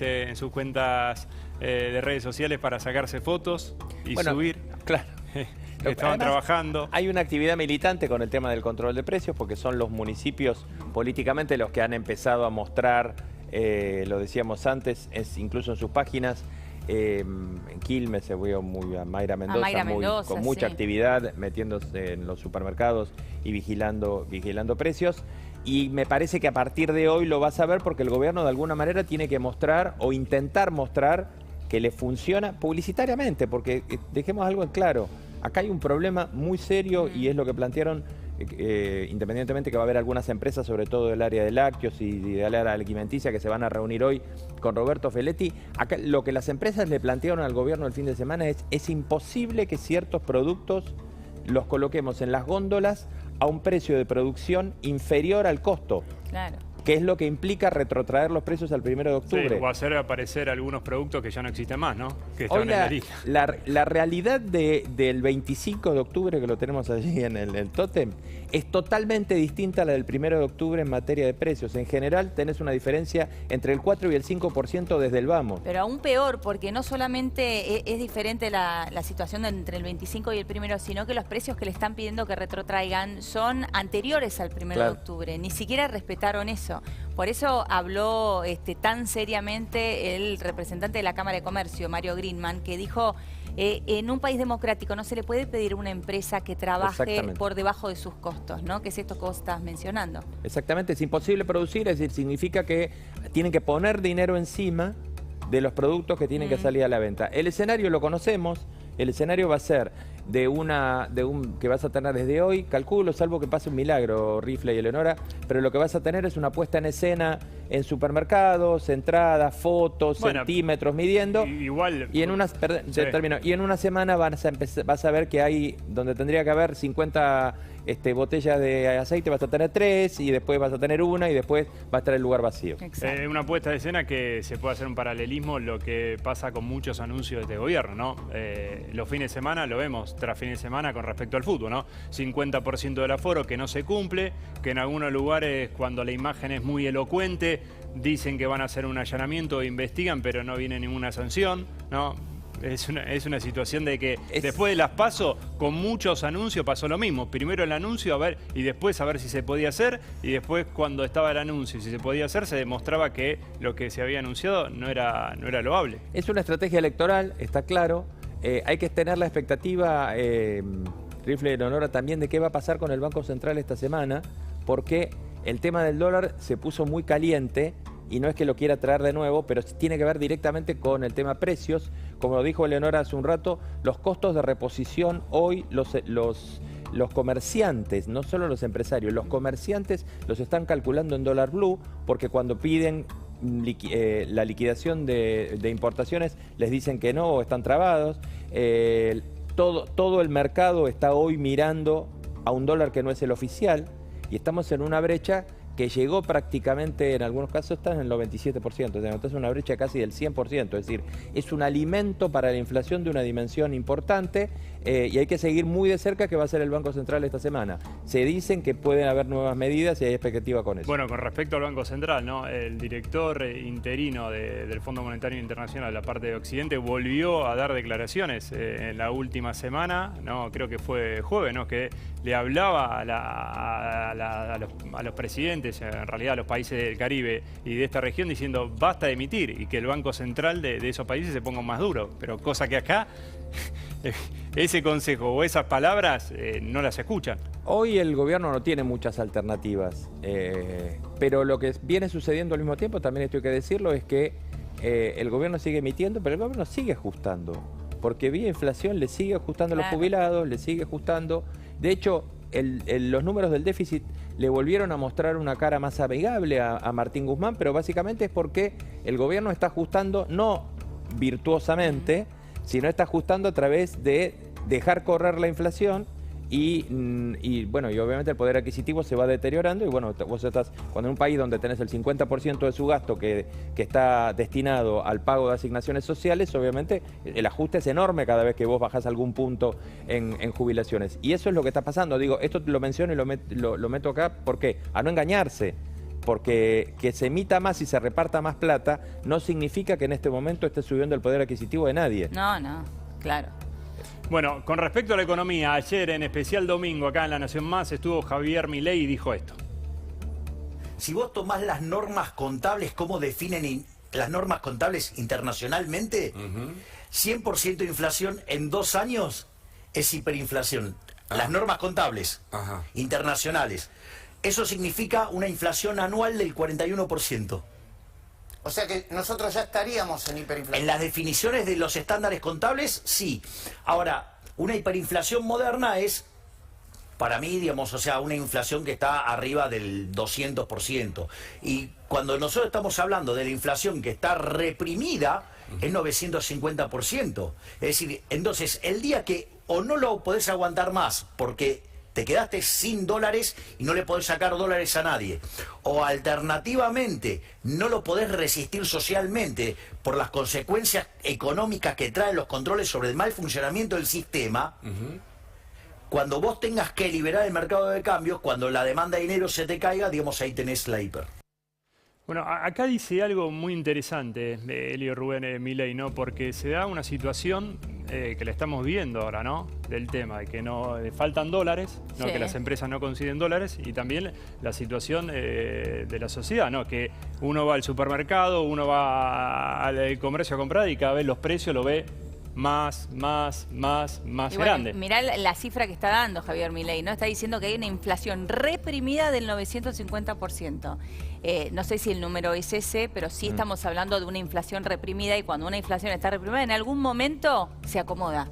en sus cuentas de redes sociales para sacarse fotos y subir. Claro. Estaban trabajando. Hay una actividad militante con el tema del control de precios porque son los municipios políticamente los que han empezado a mostrar, lo decíamos antes, incluso en sus páginas. En Quilmes se vio muy a Mayra Mendoza, con mucha actividad, metiéndose en los supermercados y vigilando precios. Y me parece que a partir de hoy lo vas a ver porque el gobierno de alguna manera tiene que mostrar o intentar mostrar que le funciona publicitariamente, porque dejemos algo en claro. Acá hay un problema muy serio y es lo que plantearon, independientemente que va a haber algunas empresas, sobre todo del área de lácteos y del área alimenticia, que se van a reunir hoy con Roberto Feletti. Acá lo que las empresas le plantearon al gobierno el fin de semana es imposible que ciertos productos los coloquemos en las góndolas a un precio de producción inferior al costo. Claro. Que es lo que implica retrotraer los precios al 1 de octubre. Sí, o hacer aparecer algunos productos que ya no existen más, ¿no? Que estaban en la lista. La realidad del 25 de octubre, que lo tenemos allí en el tótem, es totalmente distinta a la del 1 de octubre en materia de precios. En general tenés una diferencia entre el 4 y el 5% desde el vamos. Pero aún peor, porque no solamente es diferente la situación entre el 25 y el 1, sino que los precios que le están pidiendo que retrotraigan son anteriores al 1 de octubre. Ni siquiera respetaron eso. Por eso habló tan seriamente el representante de la Cámara de Comercio, Mario Greenman, que dijo, en un país democrático no se le puede pedir a una empresa que trabaje por debajo de sus costos, ¿no? Que es esto que vos estás mencionando. Exactamente, es imposible producir, es decir, significa que tienen que poner dinero encima de los productos que tienen que salir a la venta. El escenario lo conocemos, el escenario va a ser que vas a tener desde hoy, calculo, salvo que pase un milagro, Rifle y Eleonora, pero lo que vas a tener es una puesta en escena en supermercados, entradas, fotos, centímetros, midiendo. Igual. Y en una semana vas a ver que hay, donde tendría que haber 50 botellas de aceite, vas a tener 3, y después vas a tener una, y después va a estar el lugar vacío. Una puesta de escena que se puede hacer un paralelismo, lo que pasa con muchos anuncios de este gobierno, ¿no? Los fines de semana lo vemos tras fines de semana con respecto al fútbol, ¿no? 50% del aforo que no se cumple, que en algunos lugares cuando la imagen es muy elocuente dicen que van a hacer un allanamiento e investigan, pero no viene ninguna sanción, ¿no? Es una situación de que después de las PASO, con muchos anuncios pasó lo mismo. Primero el anuncio, y después a ver si se podía hacer, y después cuando estaba el anuncio y si se podía hacer, se demostraba que lo que se había anunciado no era loable. Es una estrategia electoral, está claro. Hay que tener la expectativa, Rifle y Eleonora, también de qué va a pasar con el Banco Central esta semana, porque el tema del dólar se puso muy caliente y no es que lo quiera traer de nuevo, pero tiene que ver directamente con el tema precios. Como lo dijo Eleonora hace un rato, los costos de reposición hoy los comerciantes, no solo los empresarios, los comerciantes los están calculando en dólar blue, porque cuando piden la liquidación de importaciones les dicen que no o están trabados. Todo el mercado está hoy mirando a un dólar que no es el oficial y estamos en una brecha que llegó prácticamente, en algunos casos está en el 97%, entonces es una brecha casi del 100%, es decir, es un alimento para la inflación de una dimensión importante y hay que seguir muy de cerca qué va a hacer el Banco Central esta semana. Se dicen que pueden haber nuevas medidas y hay expectativa con eso. Bueno, con respecto al Banco Central, ¿no? El director interino del Fondo Monetario Internacional, la parte de Occidente, volvió a dar declaraciones en la última semana, ¿no? Creo que fue jueves, ¿no? Que le hablaba a los presidentes, en realidad a los países del Caribe y de esta región, diciendo basta de emitir y que el Banco Central de esos países se ponga más duro. Pero cosa que acá, ese consejo o esas palabras no las escuchan. Hoy el gobierno no tiene muchas alternativas, pero lo que viene sucediendo al mismo tiempo, también esto hay que decirlo, es que el gobierno sigue emitiendo, pero el gobierno sigue ajustando. Porque vía inflación le sigue ajustando a los jubilados, le sigue ajustando. De hecho, los números del déficit le volvieron a mostrar una cara más amigable a Martín Guzmán, pero básicamente es porque el gobierno está ajustando no virtuosamente, sino está ajustando a través de dejar correr la inflación y obviamente el poder adquisitivo se va deteriorando y bueno, vos estás, cuando en un país donde tenés el 50% de su gasto que está destinado al pago de asignaciones sociales, obviamente el ajuste es enorme cada vez que vos bajás algún punto en jubilaciones. Y eso es lo que está pasando. Digo, esto lo menciono y lo meto acá, ¿por qué? A no engañarse. porque que se emita más y se reparta más plata no significa que en este momento esté subiendo el poder adquisitivo de nadie. No, no, claro. Bueno, con respecto a la economía, ayer en especial domingo acá en La Nación Más estuvo Javier Milei y dijo esto. Si vos tomás las normas contables, ¿cómo definen las normas contables internacionalmente? 100% de inflación en 2 años es hiperinflación. Las normas contables internacionales. Eso significa una inflación anual del 41%. O sea que nosotros ya estaríamos en hiperinflación. En las definiciones de los estándares contables, sí. Ahora, una hiperinflación moderna es, para mí, digamos, o sea, una inflación que está arriba del 200%. Y cuando nosotros estamos hablando de la inflación que está reprimida, es 950%. Es decir, entonces, el día que o no lo podés aguantar más porque te quedaste sin dólares y no le podés sacar dólares a nadie, o alternativamente no lo podés resistir socialmente por las consecuencias económicas que traen los controles sobre el mal funcionamiento del sistema, cuando vos tengas que liberar el mercado de cambios, cuando la demanda de dinero se te caiga, digamos, ahí tenés la hiper. Bueno, acá dice algo muy interesante, Elio Rubén Milei, ¿no? Porque se da una situación que la estamos viendo ahora, ¿no? Del tema de que no faltan dólares, ¿no? Sí. Que las empresas no consiguen dólares, y también la situación de la sociedad, ¿no? Que uno va al supermercado, uno va al comercio a comprar y cada vez los precios lo ve más grande. Mirá la cifra que está dando Javier Milei, ¿no? Está diciendo que hay una inflación reprimida del 950%. No sé si el número es ese, pero sí estamos hablando de una inflación reprimida, y cuando una inflación está reprimida, en algún momento se acomoda.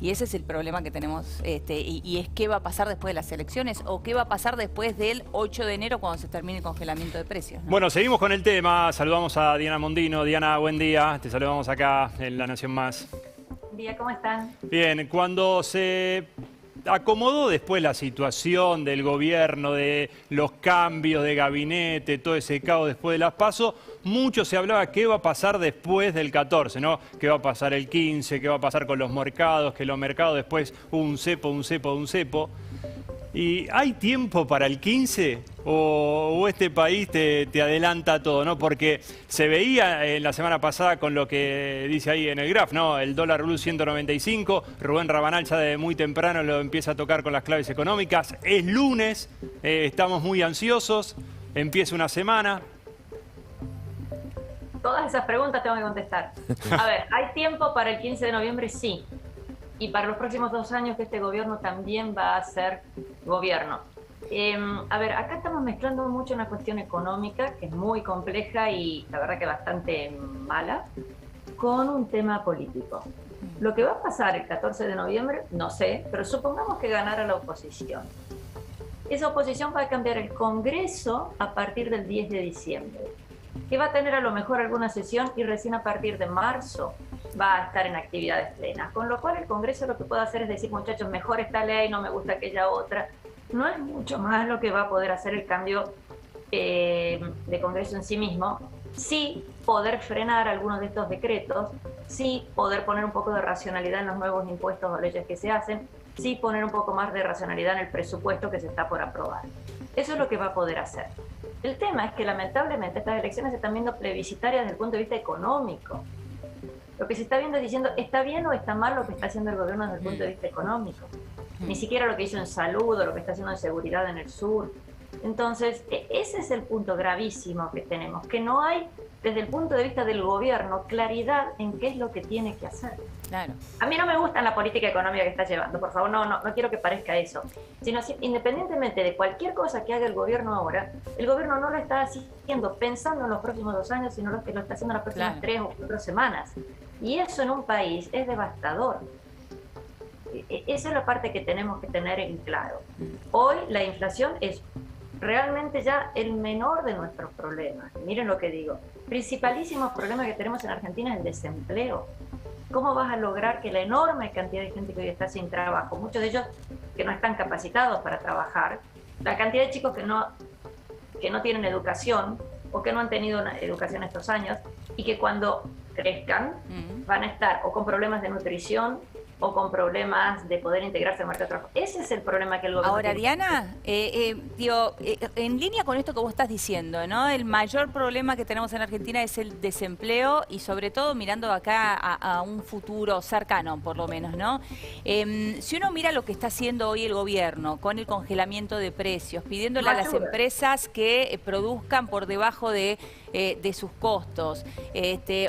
Y ese es el problema que tenemos, y es qué va a pasar después de las elecciones, o qué va a pasar después del 8 de enero cuando se termine el congelamiento de precios, ¿no? Bueno, seguimos con el tema. Saludamos a Diana Mondino. Diana, buen día. Te saludamos acá en La Nación Más. Buen día, ¿cómo están? Bien, cuando se acomodó después la situación del gobierno, de los cambios de gabinete, todo ese caos después de las PASO, mucho se hablaba qué va a pasar después del 14, ¿no? ¿Qué va a pasar el 15? ¿Qué va a pasar con los mercados? Que los mercados después un cepo. ¿Y hay tiempo para el 15? ¿O este país te adelanta todo, ¿no? Porque se veía en la semana pasada con lo que dice ahí en el graph, ¿no? El dólar blue 195, Rubén Rabanal ya de muy temprano lo empieza a tocar con las claves económicas. Es lunes, estamos muy ansiosos, empieza una semana. Todas esas preguntas tengo que contestar. A ver, ¿hay tiempo para el 15 de noviembre? Sí. Y para los próximos 2 años que este gobierno también va a ser gobierno. A ver, acá estamos mezclando mucho una cuestión económica, que es muy compleja y la verdad que bastante mala, con un tema político. Lo que va a pasar el 14 de noviembre, no sé, pero supongamos que ganara la oposición. Esa oposición va a cambiar el Congreso a partir del 10 de diciembre, que va a tener a lo mejor alguna sesión y recién a partir de marzo va a estar en actividades plenas. Con lo cual el Congreso lo que puede hacer es decir, muchachos, mejor esta ley, no me gusta aquella otra. No es mucho más lo que va a poder hacer el cambio de Congreso en sí mismo. Sí poder frenar algunos de estos decretos, sí poder poner un poco de racionalidad en los nuevos impuestos o leyes que se hacen, sí poner un poco más de racionalidad en el presupuesto que se está por aprobar. Eso es lo que va a poder hacer. El tema es que lamentablemente estas elecciones se están viendo plebiscitarias desde el punto de vista económico. Lo que se está viendo es diciendo, ¿está bien o está mal lo que está haciendo el gobierno desde el punto de vista económico? Ni siquiera lo que hizo en salud o lo que está haciendo en seguridad en el sur. Entonces, ese es el punto gravísimo que tenemos, que no hay, desde el punto de vista del gobierno, claridad en qué es lo que tiene que hacer. Claro. A mí no me gusta la política económica que está llevando, por favor, no quiero que parezca eso, sino independientemente de cualquier cosa que haga el gobierno ahora, el gobierno no lo está haciendo pensando en los próximos 2 años, sino lo que lo está haciendo en las próximas 3 o 4 semanas. Y eso en un país es devastador. Esa es la parte que tenemos que tener en claro. Hoy la inflación es realmente ya el menor de nuestros problemas. Miren lo que digo. Principalísimo problema que tenemos en Argentina es el desempleo. ¿Cómo vas a lograr que la enorme cantidad de gente que hoy está sin trabajo, muchos de ellos que no están capacitados para trabajar, la cantidad de chicos que no tienen educación o que no han tenido una educación estos años y que cuando crezcan van a estar o con problemas de nutrición o con problemas de poder integrarse al mercado de trabajo. Ese es el problema que el gobierno Ahora, tiene. Diana, en línea con esto que vos estás diciendo, ¿no? El mayor problema que tenemos en Argentina es el desempleo y sobre todo mirando acá a un futuro cercano, por lo menos, ¿no? Si uno mira lo que está haciendo hoy el gobierno con el congelamiento de precios, pidiéndole a las empresas que produzcan por debajo de sus costos,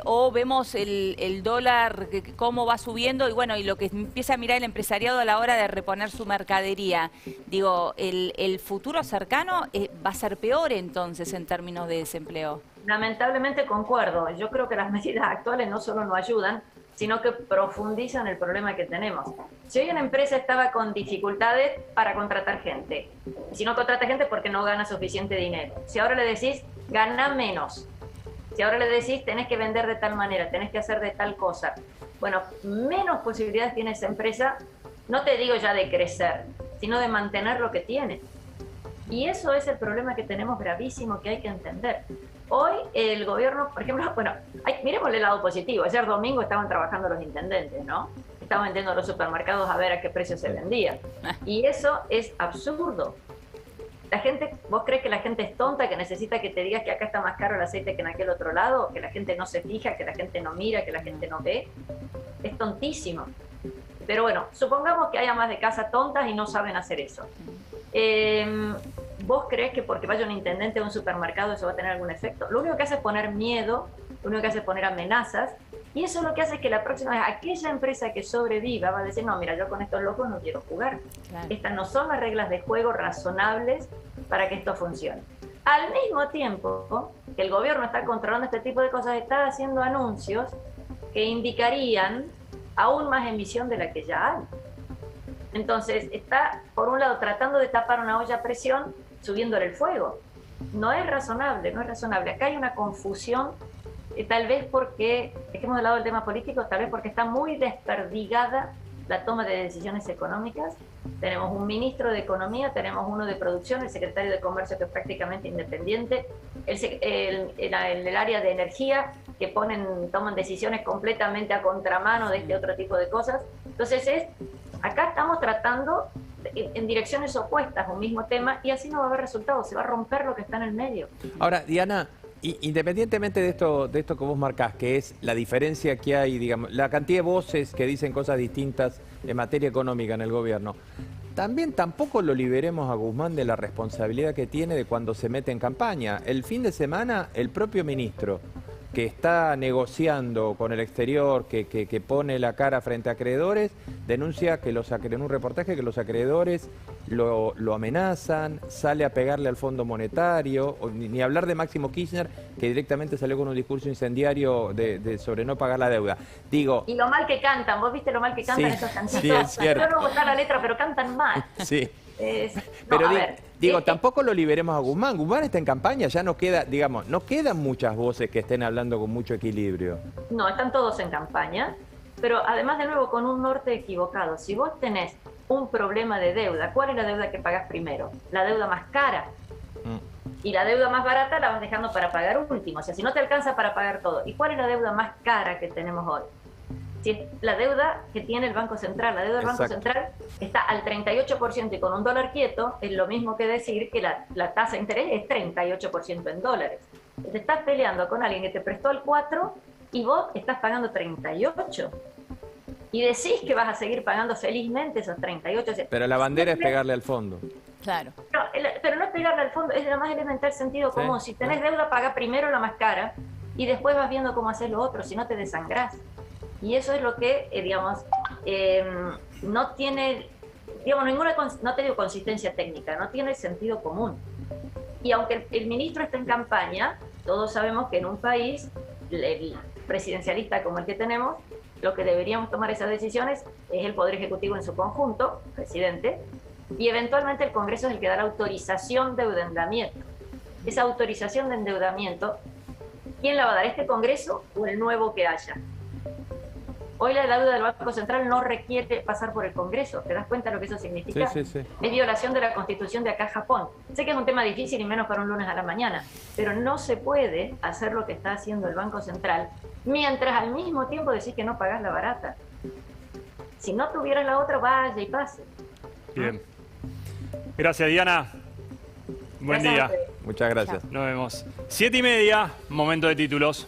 o vemos el dólar cómo va subiendo y bueno, y lo que empieza a mirar el empresariado a la hora de reponer su mercadería. Digo, el futuro cercano va a ser peor entonces en términos de desempleo. Lamentablemente concuerdo. Yo creo que las medidas actuales no solo no ayudan, sino que profundizan el problema que tenemos. Si hoy una empresa estaba con dificultades para contratar gente, si no contrata gente porque no gana suficiente dinero, si ahora le decís gana menos, si ahora le decís tenés que vender de tal manera, tenés que hacer de tal cosa, bueno, menos posibilidades tiene esa empresa, no te digo ya de crecer, sino de mantener lo que tiene. Y eso es el problema que tenemos gravísimo que hay que entender. Hoy el gobierno, por ejemplo, bueno, miremos el lado positivo. Ayer domingo estaban trabajando los intendentes, ¿no? Estaban vendiendo a los supermercados a ver a qué precio se vendía. Y eso es absurdo. La gente, ¿vos crees que la gente es tonta, que necesita que te digas que acá está más caro el aceite que en aquel otro lado? Que la gente no se fija, que la gente no mira, que la gente no ve. Es tontísimo. Pero bueno, supongamos que haya más de casa tontas y no saben hacer eso. ¿Vos crees que porque vaya un intendente a un supermercado eso va a tener algún efecto? Lo único que hace es poner miedo, lo único que hace es poner amenazas, y eso lo que hace es que la próxima vez aquella empresa que sobreviva va a decir, no, mira, yo con estos locos no quiero jugar. Claro. Estas no son las reglas de juego razonables para que esto funcione. Al mismo tiempo que el gobierno está controlando este tipo de cosas, está haciendo anuncios que indicarían aún más emisión de la que ya hay. Entonces está, por un lado, tratando de tapar una olla a presión, subiéndole el fuego. No es razonable, no es razonable. Acá hay una confusión, tal vez porque, dejemos de lado el tema político, tal vez porque está muy desperdigada la toma de decisiones económicas. Tenemos un ministro de Economía, tenemos uno de Producción, el secretario de Comercio que es prácticamente independiente, el área de Energía, que toman decisiones completamente a contramano de este otro tipo de cosas. Entonces acá estamos tratando en direcciones opuestas un mismo tema y así no va a haber resultados, se va a romper lo que está en el medio. Ahora, Diana, independientemente de esto que vos marcás, que es la diferencia que hay, digamos, la cantidad de voces que dicen cosas distintas en materia económica en el gobierno, también tampoco lo liberemos a Guzmán de la responsabilidad que tiene de cuando se mete en campaña. El fin de semana, el propio ministro que está negociando con el exterior, que pone la cara frente a acreedores, denuncia que en un reportaje que los acreedores lo amenazan, sale a pegarle al Fondo Monetario, ni hablar de Máximo Kirchner, que directamente salió con un discurso incendiario sobre no pagar la deuda. Digo, y lo mal que cantan, ¿vos viste lo mal que cantan esas canciones? Sí, es cierto. Yo no voy a la letra, pero cantan mal. Sí. Pero tampoco lo liberemos a Guzmán. Guzmán está en campaña, ya no queda, digamos, no quedan muchas voces que estén hablando con mucho equilibrio. No, están todos en campaña, pero además de nuevo con un norte equivocado. Si vos tenés un problema de deuda, ¿cuál es la deuda que pagás primero? La deuda más cara. Y la deuda más barata la vas dejando para pagar último. O sea, si no te alcanza para pagar todo. ¿Y cuál es la deuda más cara que tenemos hoy? Si es la deuda que tiene el Banco Central. La deuda del Banco Central está al 38% y con un dólar quieto es lo mismo que decir que la tasa de interés es 38% en dólares. Te estás peleando con alguien que te prestó el 4 y vos estás pagando 38. Y decís que vas a seguir pagando felizmente esos 38. O sea, pero la bandera es pegarle al fondo. Claro. Pero no es pegarle al fondo, es de lo más elemental sentido común. Si tenés deuda, paga primero la más cara y después vas viendo cómo hacer lo otro, si no te desangrás. Y eso es lo que, no tiene, no te digo consistencia técnica, no tiene sentido común. Y aunque el ministro está en campaña, todos sabemos que en un país presidencialista como el que tenemos, lo que deberíamos tomar esas decisiones es el Poder Ejecutivo en su conjunto, presidente, y eventualmente el Congreso es el que da la autorización de endeudamiento. Esa autorización de endeudamiento, ¿quién la va a dar? ¿Este Congreso o el nuevo que haya? Hoy la deuda del Banco Central no requiere pasar por el Congreso. ¿Te das cuenta de lo que eso significa? Sí. Es violación de la Constitución de acá Japón. Sé que es un tema difícil y menos para un lunes a la mañana, pero no se puede hacer lo que está haciendo el Banco Central mientras al mismo tiempo decís que no pagás la barata. Si no tuviera la otra, vaya y pase. Bien. Gracias, Diana. Buen Gracias a día. ustedes. Muchas gracias. Nos vemos. 7:30, momento de títulos.